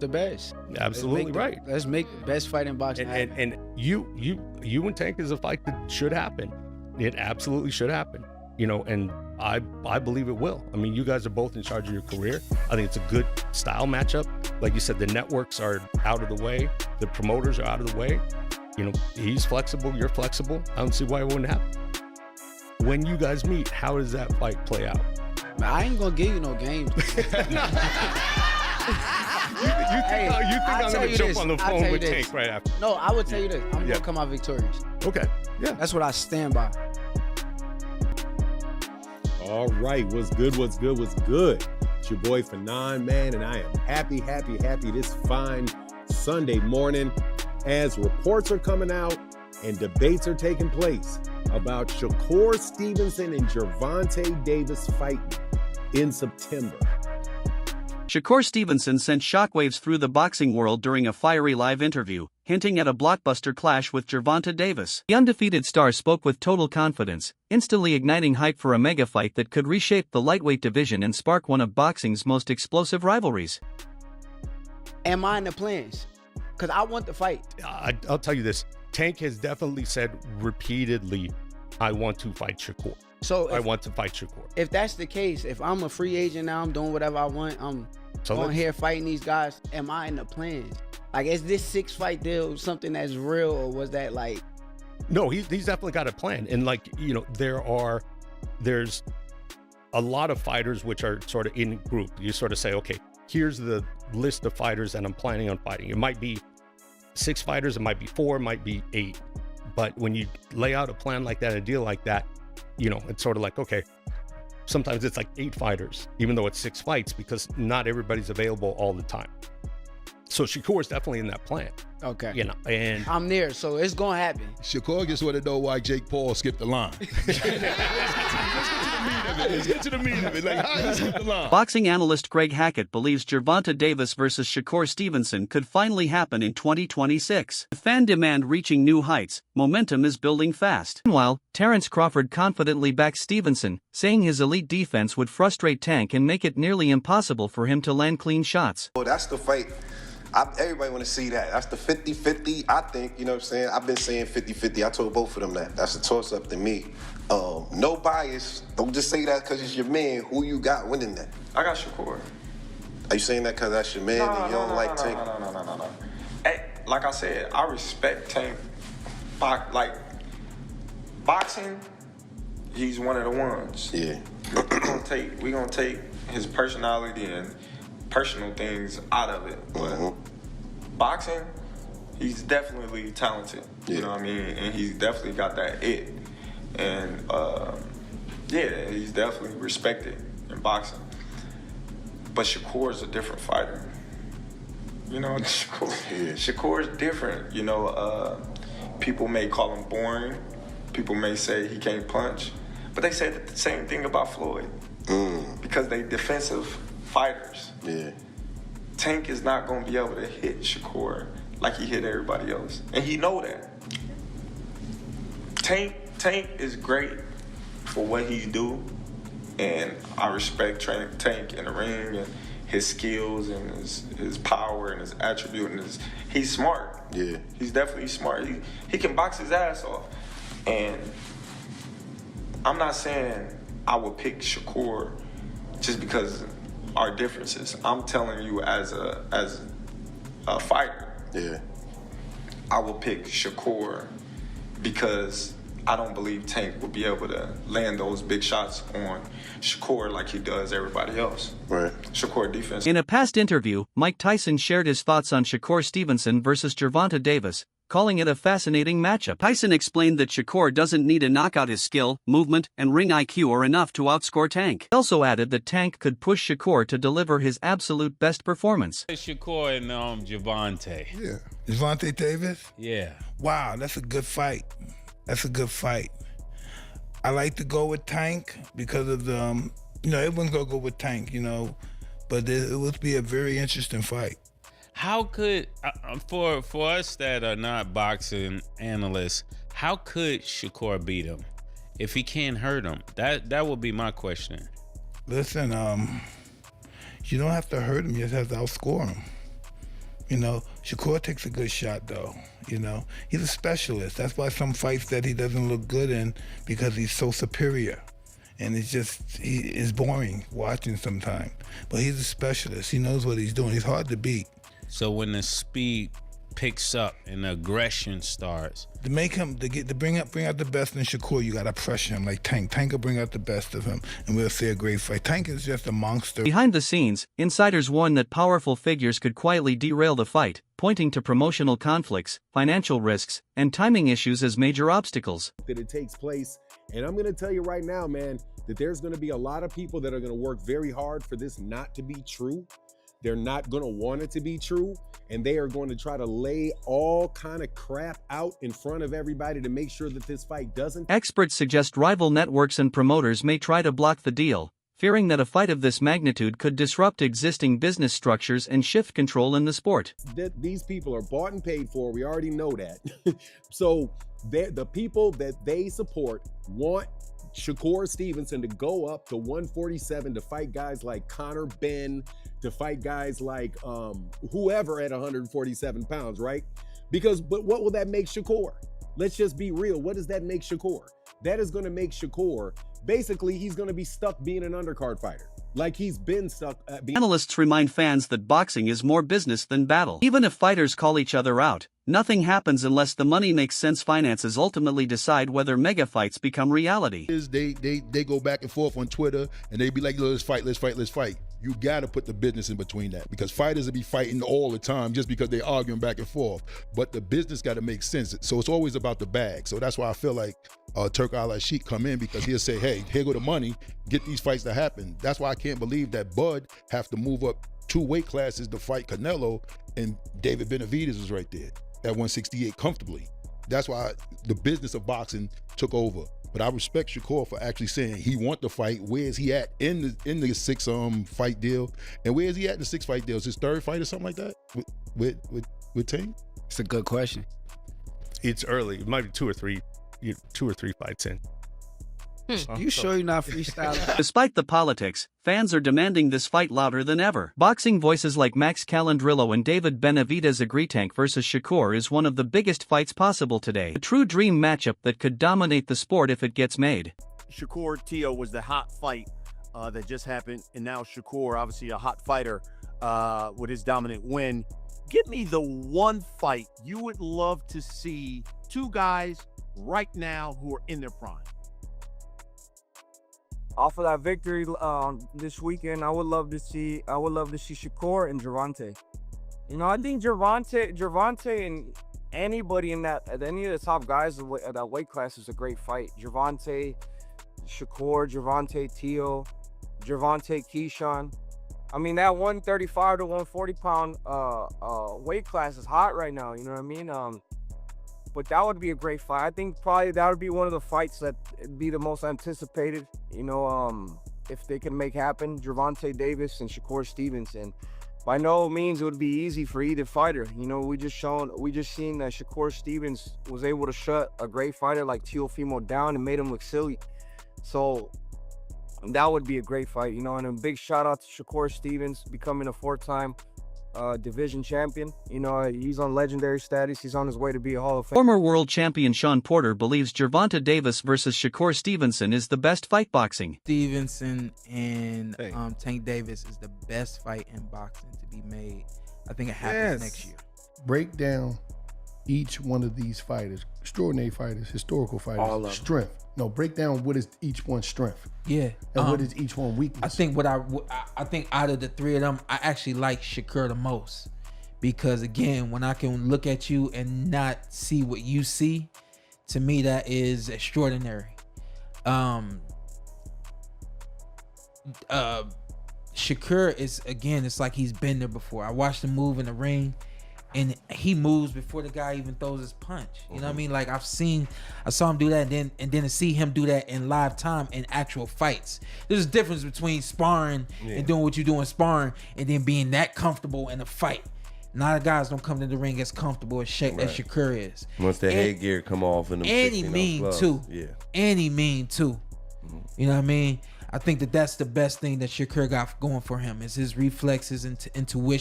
the best. Absolutely right. Let's make the best fight in boxing happen. And you and Tank is a fight that should happen. It absolutely should happen. You know, and I believe it will. I mean, you guys are both in charge of your career. I think it's a good style matchup. Like you said, the networks are out of the way. The promoters are out of the way. You know, he's flexible, you're flexible. I don't see why it wouldn't happen. When you guys meet, how does that fight play out? Man, I ain't gonna give you no games. You think I'm gonna jump on the phone with Tank right after? No, I would tell you this. I'm gonna come out victorious. Okay, yeah. That's what I stand by. All right, what's good, what's good, what's good? It's your boy Fanon, man, and I am happy this fine Sunday morning as reports are coming out and debates are taking place about Shakur Stevenson and Gervonta Davis fighting in September. Shakur Stevenson sent shockwaves through the boxing world during a fiery live interview, hinting at a blockbuster clash with Gervonta Davis. The undefeated star spoke with total confidence, instantly igniting hype for a mega fight that could reshape the lightweight division and spark one of boxing's most explosive rivalries. Am I in the plans? Because I want the fight. I'll tell you this. Tank has definitely said repeatedly, I want to fight Shakur. I want to fight Shakur. If that's the case, if I'm a free agent now, I'm doing whatever I want, I'm on here fighting these guys, am I in the plans? Like, is this 6-fight deal something that's real, or was that like... No, he's definitely got a plan. And like, you know, there's a lot of fighters which are sort of in group. You sort of say, okay, here's the list of fighters that I'm planning on fighting. It might be 6 fighters, it might be 4, it might be 8. But when you lay out a plan like that, a deal like that, you know, it's sort of like, okay, sometimes it's like 8 fighters, even though it's 6 fights, because not everybody's available all the time. So Shakur is definitely in that plan. Okay. You know, and I'm there, so it's gonna happen. Shakur just want to know why Jake Paul skipped the line. Let's get to the meat of it. Like, how he skipped the line? Boxing analyst Greg Hackett believes Gervonta Davis versus Shakur Stevenson could finally happen in 2026. With fan demand reaching new heights, momentum is building fast. Meanwhile, Terrence Crawford confidently backs Stevenson, saying his elite defense would frustrate Tank and make it nearly impossible for him to land clean shots. Well, that's the fight. Everybody want to see that. That's the 50-50, I think, you know what I'm saying? I've been saying 50-50. I told both of them that. That's a toss-up to me. No bias. Don't just say that because it's your man. Who you got winning that? I got Shakur. Are you saying that because that's your man and you don't like Tank? No. Hey, like I said, I respect Tank. Like, boxing, he's one of the ones. Yeah. we gonna take his personality and personal things out of it, but boxing, he's definitely talented. You know what I mean? And he's definitely got that it. And yeah, he's definitely respected in boxing. But Shakur is a different fighter. You know, Shakur is different. You know, people may call him boring. People may say he can't punch. But they said the same thing about Floyd. Because they defensive fighters. Yeah. Tank is not going to be able to hit Shakur like he hit everybody else. And he know that. Tank is great for what he do. And I respect Tank in the ring and his skills and his power and his attribute. And he's smart. Yeah. He's definitely smart. He can box his ass off. And I'm not saying I would pick Shakur just because our differences. I'm telling you as a fighter. Yeah. I will pick Shakur because I don't believe Tank will be able to land those big shots on Shakur like he does everybody else. Right. Shakur defense. In a past interview, Mike Tyson shared his thoughts on Shakur Stevenson versus Gervonta Davis, calling it a fascinating matchup. Tyson explained that Shakur doesn't need to knock out his skill, movement, and ring IQ are enough to outscore Tank. He also added that Tank could push Shakur to deliver his absolute best performance. Shakur and Gervonta. Yeah. Gervonta Davis? Yeah. Wow, that's a good fight. That's a good fight. I like to go with Tank because of the, you know, everyone's going to go with Tank, you know, but it would be a very interesting fight. How could, for us that are not boxing analysts, how could Shakur beat him if he can't hurt him? That would be my question. Listen, you don't have to hurt him, you just have to outscore him. You know, Shakur takes a good shot though. You know, he's a specialist. That's why some fights that he doesn't look good in, because he's so superior. And it's boring watching sometimes. But he's a specialist. He knows what he's doing. He's hard to beat. So when the speed picks up and the aggression starts, to bring out the best in Shakur, you gotta pressure him like Tank. Tank will bring out the best of him, and we'll see a great fight. Tank is just a monster. Behind the scenes, insiders warn that powerful figures could quietly derail the fight, pointing to promotional conflicts, financial risks, and timing issues as major obstacles. That it takes place, and I'm gonna tell you right now, man, that there's gonna be a lot of people that are gonna work very hard for this not to be true. They're not going to want it to be true, and they are going to try to lay all kind of crap out in front of everybody to make sure that this fight doesn't. Experts suggest rival networks and promoters may try to block the deal, fearing that a fight of this magnitude could disrupt existing business structures and shift control in the sport. These people are bought and paid for. We already know that. So the people that they support want Shakur Stevenson to go up to 147 to fight guys like Conor Benn, to fight guys like whoever at 147 pounds, right? But what will that make Shakur? Let's just be real. What does that make Shakur? That is going to make Shakur, basically, he's going to be stuck being an undercard fighter. Like he's been stuck. Analysts remind fans that boxing is more business than battle. Even if fighters call each other out, nothing happens unless the money makes sense. Finances ultimately decide whether mega fights become reality. They go back and forth on Twitter, and they be like, let's fight. You got to put the business in between that, because fighters will be fighting all the time just because they're arguing back and forth. But the business got to make sense. So it's always about the bag. So that's why I feel like Turk Al-Sheikh come in, because he'll say, hey, here go the money, get these fights to happen. That's why I can't believe that Bud have to move up 2 weight classes to fight Canelo, and David Benavidez was right there at 168 comfortably. That's why the business of boxing took over. But I respect Shakur for actually saying he want the fight. Where is he at in the 6 fight deal? And where is he at in the 6 fight deal? Is his 3rd fight or something like that with Tank? It's a good question. It's early. It might be 2 or 3 fights in. You sure you're not freestyling? Despite the politics, fans are demanding this fight louder than ever. Boxing voices like Max Calandrillo and David Benavidez agree Tank versus Shakur is one of the biggest fights possible today. A true dream matchup that could dominate the sport if it gets made. Shakur Tio was the hot fight that just happened, and now Shakur, obviously a hot fighter with his dominant win. Give me the one fight you would love to see 2 guys right now who are in their prime. Off of that victory this weekend, I would love to see Shakur and Gervonta. You know, I think Gervonta and anybody in any of the top guys at that weight class is a great fight. Gervonta, Shakur, Gervonta, Tio, Gervonta, Keyshawn. I mean, that 135 to 140 pound weight class is hot right now. You know what I mean? But that would be a great fight. I think probably that would be one of the fights that be the most anticipated. You know, if they can make happen, Gervonta Davis and Shakur Stevenson. By no means it would be easy for either fighter. You know, we just seen that Shakur Stevens was able to shut a great fighter like Teofimo down and made him look silly. So that would be a great fight, you know. And a big shout out to Shakur Stevens becoming a 4-time division champion. You know, he's on legendary status. He's on his way to be a Hall of Fame. Former world champion Sean Porter believes Gervonta Davis versus Shakur Stevenson is the best fight boxing. Stevenson and Tank Davis is the best fight in boxing to be made. I think it happens next year. Break down each one of these fighters, extraordinary fighters, historical fighters, all of strength. No, break down what is each one's strength. Yeah. And what is each one weakness. I think I think out of the 3 of them, I actually like Shakur the most, because again, when I can look at you and not see what you see, to me that is extraordinary. Shakur is, again, it's like he's been there before. I watched him move in the ring, and he moves before the guy even throws his punch. You know what I mean? Like I saw him do that, and then to see him do that in live time in actual fights. There's a difference between sparring and doing what you do in sparring, and then being that comfortable in a fight. A lot of guys don't come to the ring as comfortable as Shakur is. Once the headgear come off in them, and he mean too. Yeah. And he mean too. You know what I mean? I think that's the best thing that Shakur got going for him is his reflexes and intuition.